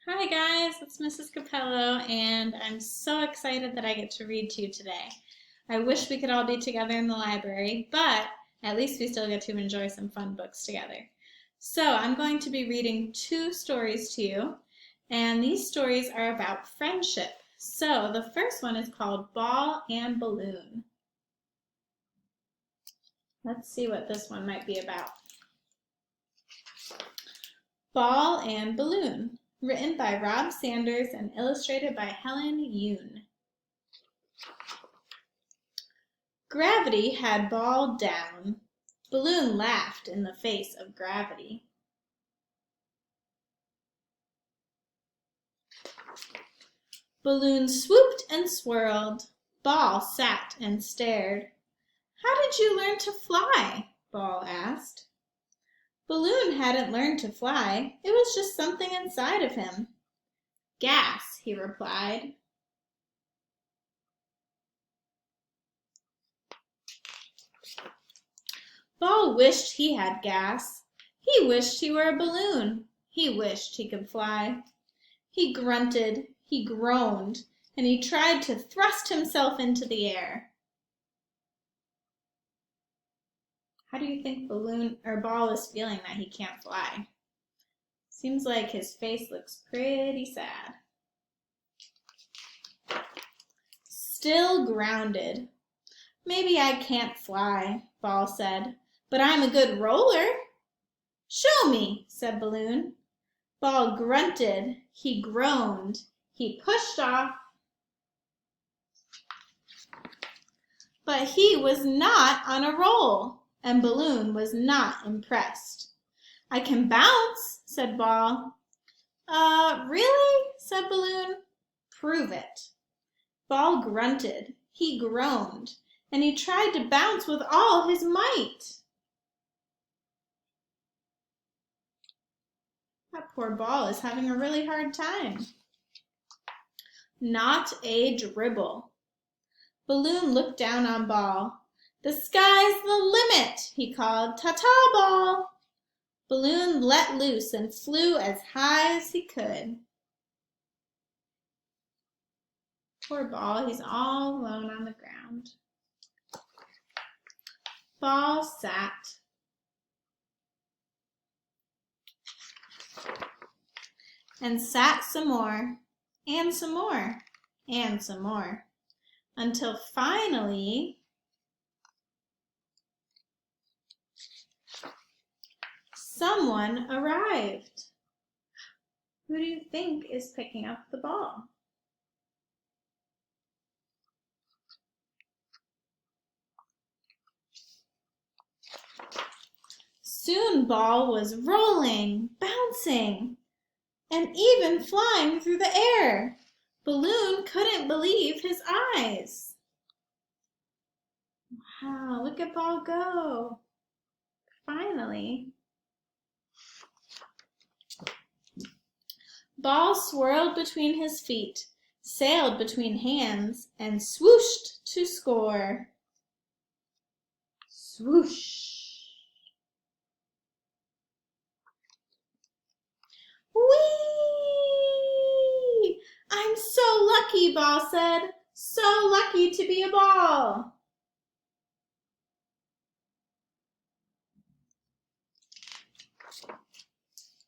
Hi guys, it's Mrs. Capello, and I'm so excited that I get to read to you today. I wish we could all be together in the library, but at least we still get to enjoy some fun books together. So I'm going to be reading two stories to you, and these stories are about friendship. So the first one is called Ball and Balloon. Let's see what this one might be about. Ball and Balloon. Written by Rob Sanders and illustrated by Helen Yoon. Gravity had Ball down. Balloon laughed in the face of gravity. Balloon swooped and swirled. Ball sat and stared. "How did you learn to fly?" Ball asked. Balloon hadn't learned to fly. It was just something inside of him. "Gas," he replied. Ball wished he had gas. He wished he were a balloon. He wished he could fly. He grunted, he groaned, and he tried to thrust himself into the air. How do you think Ball is feeling that he can't fly? Seems like his face looks pretty sad. Still grounded. "Maybe I can't fly," Ball said, "but I'm a good roller." "Show me," said Balloon. Ball grunted, he groaned, he pushed off, but he was not on a roll, and Balloon was not impressed. "I can bounce," said Ball. Really?" said Balloon. "Prove it." Ball grunted, he groaned, and he tried to bounce with all his might. That poor Ball is having a really hard time. Not a dribble. Balloon looked down on Ball. "The sky's the limit," he called. "Ta-ta, Ball." Balloon let loose and flew as high as he could. Poor Ball, he's all alone on the ground. Ball sat. And sat some more, and some more, and some more, until finally someone arrived. Who do you think is picking up the ball? Soon Ball was rolling, bouncing, and even flying through the air. Balloon couldn't believe his eyes. Wow, look at Ball go. Finally. Ball swirled between his feet, sailed between hands, and swooshed to score. Swoosh. Whee! "I'm so lucky," Ball said. "So lucky to be a ball."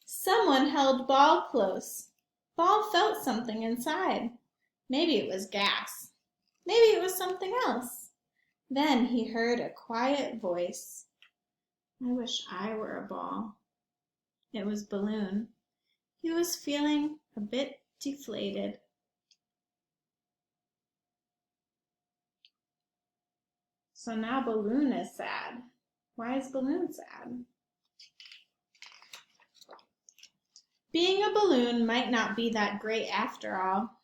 Someone held Ball close. Ball felt something inside. Maybe it was gas. Maybe it was something else. Then he heard a quiet voice. "I wish I were a ball." It was Balloon. He was feeling a bit deflated. So now Balloon is sad. Why is Balloon sad? Being a balloon might not be that great after all.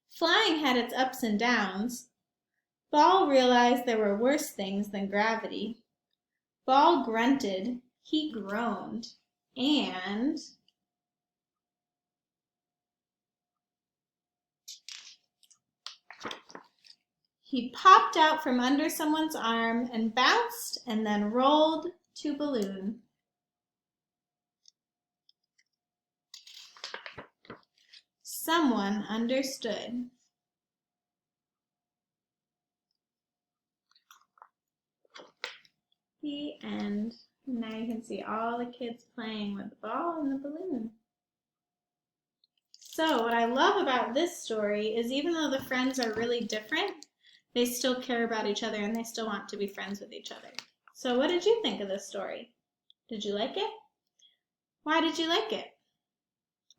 Flying had its ups and downs. Ball realized there were worse things than gravity. Ball grunted, he groaned, and he popped out from under someone's arm and bounced and then rolled to Balloon. Someone understood. The end. Now you can see all the kids playing with the ball and the balloon. So what I love about this story is even though the friends are really different, they still care about each other and they still want to be friends with each other. So what did you think of this story? Did you like it? Why did you like it?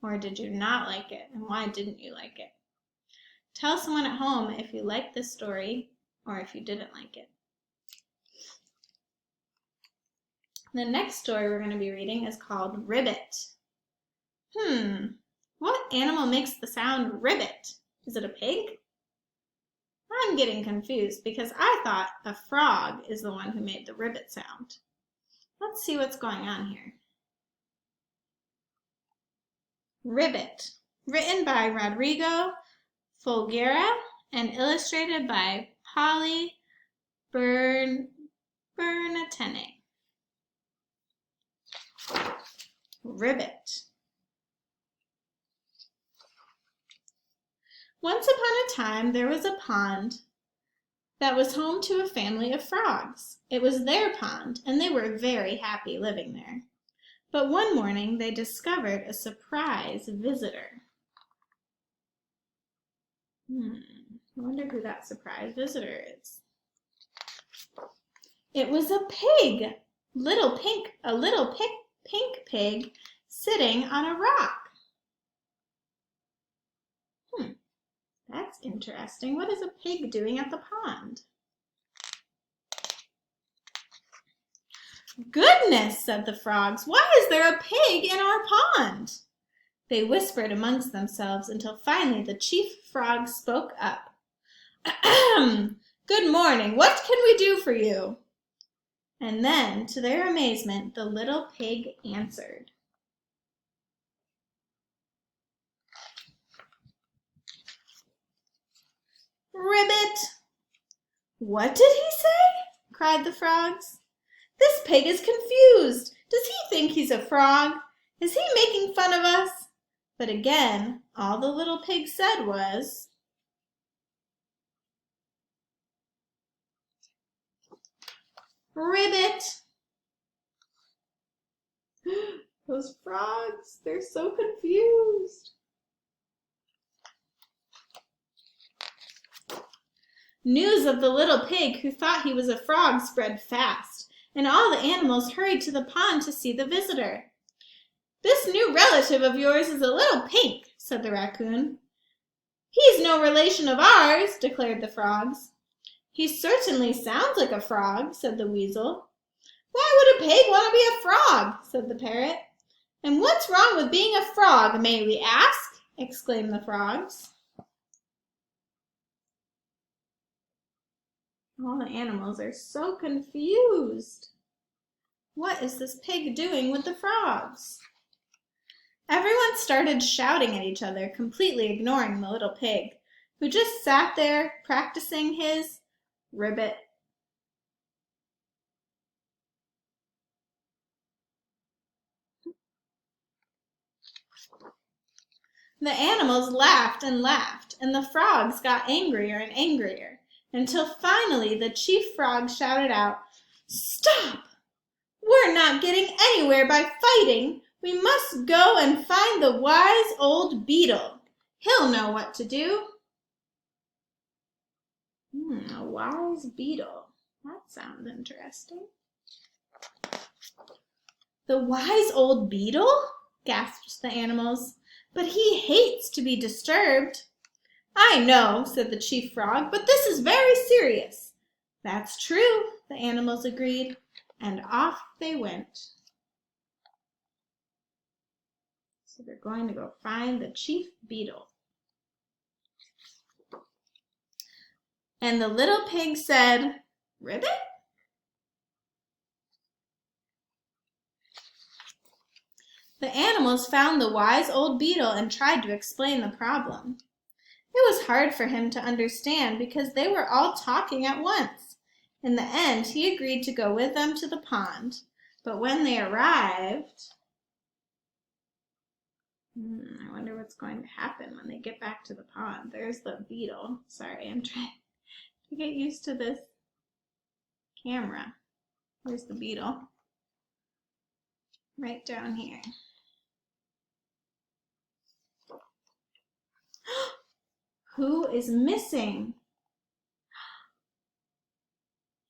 Or did you not like it? And why didn't you like it? Tell someone at home if you liked this story or if you didn't like it. The next story we're going to be reading is called Ribbit. What animal makes the sound ribbit? Is it a pig? I'm getting confused because I thought a frog is the one who made the ribbit sound. Let's see what's going on here. Ribbit, written by Rodrigo Folguera and illustrated by Polly Bernatene. Ribbit. Once upon a time, there was a pond that was home to a family of frogs. It was their pond, and they were very happy living there. But one morning, they discovered a surprise visitor. I wonder who that surprise visitor is. It was a pig, a little pink pig sitting on a rock. That's interesting. What is a pig doing at the pond? Goodness, said the frogs, why is there a pig in our pond? They whispered amongst themselves until finally the chief frog spoke up. Good morning, what can we do for you? And then, to their amazement, the little pig answered. Ribbit! What did he say? Cried the frogs. This pig is confused. Does he think he's a frog? Is he making fun of us? But again, all the little pig said was, Ribbit! Those frogs, they're so confused. News of the little pig who thought he was a frog spread fast, and all the animals hurried to the pond to see the visitor. This new relative of yours is a little pink, said the raccoon. He's no relation of ours, declared the frogs. He certainly sounds like a frog, said the weasel. Why would a pig want to be a frog, said the parrot. And what's wrong with being a frog, may we ask? Exclaimed the frogs. All the animals are so confused. What is this pig doing with the frogs? Everyone started shouting at each other, completely ignoring the little pig, who just sat there practicing his ribbit. The animals laughed, and the frogs got angrier and angrier, until finally the chief frog shouted out, Stop! We're not getting anywhere by fighting. We must go and find the wise old beetle. He'll know what to do. A wise beetle. That sounds interesting. The wise old beetle? Gasped the animals. But he hates to be disturbed. I know, said the chief frog, but this is very serious. That's true, the animals agreed, and off they went. So they're going to go find the chief beetle. And the little pig said, Ribbit? The animals found the wise old beetle and tried to explain the problem. It was hard for him to understand because they were all talking at once. In the end, he agreed to go with them to the pond. But when they arrived, I wonder what's going to happen when they get back to the pond. There's the beetle. Sorry, I'm trying to get used to this camera. There's the beetle. Right down here. Who is missing?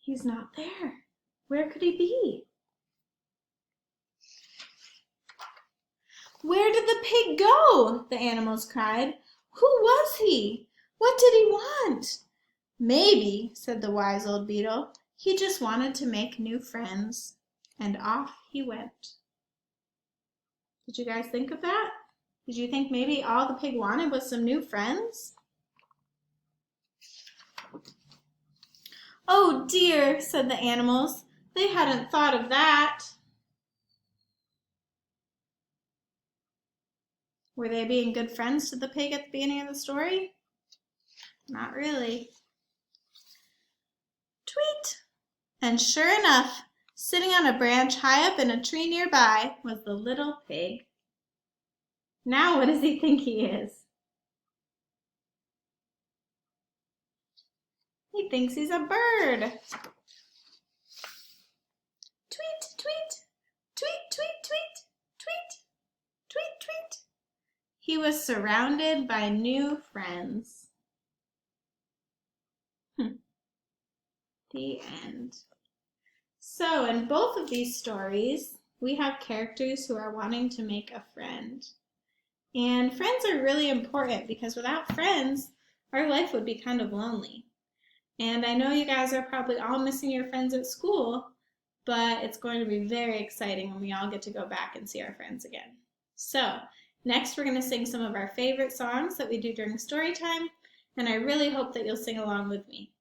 He's not there. Where could he be? Where did the pig go? The animals cried. Who was he? What did he want? Maybe, said the wise old beetle, he just wanted to make new friends. And off he went. Did you guys think of that? Did you think maybe all the pig wanted was some new friends? Oh dear, said the animals. They hadn't thought of that. Were they being good friends to the pig at the beginning of the story? Not really. Tweet! And sure enough, sitting on a branch high up in a tree nearby was the little pig. Now what does he think he is? He thinks he's a bird. Tweet, tweet, tweet, tweet, tweet, tweet, tweet, tweet. He was surrounded by new friends. The end. So in both of these stories, we have characters who are wanting to make a friend. And friends are really important because without friends, our life would be kind of lonely. And I know you guys are probably all missing your friends at school, but it's going to be very exciting when we all get to go back and see our friends again. So next we're going to sing some of our favorite songs that we do during story time, and I really hope that you'll sing along with me.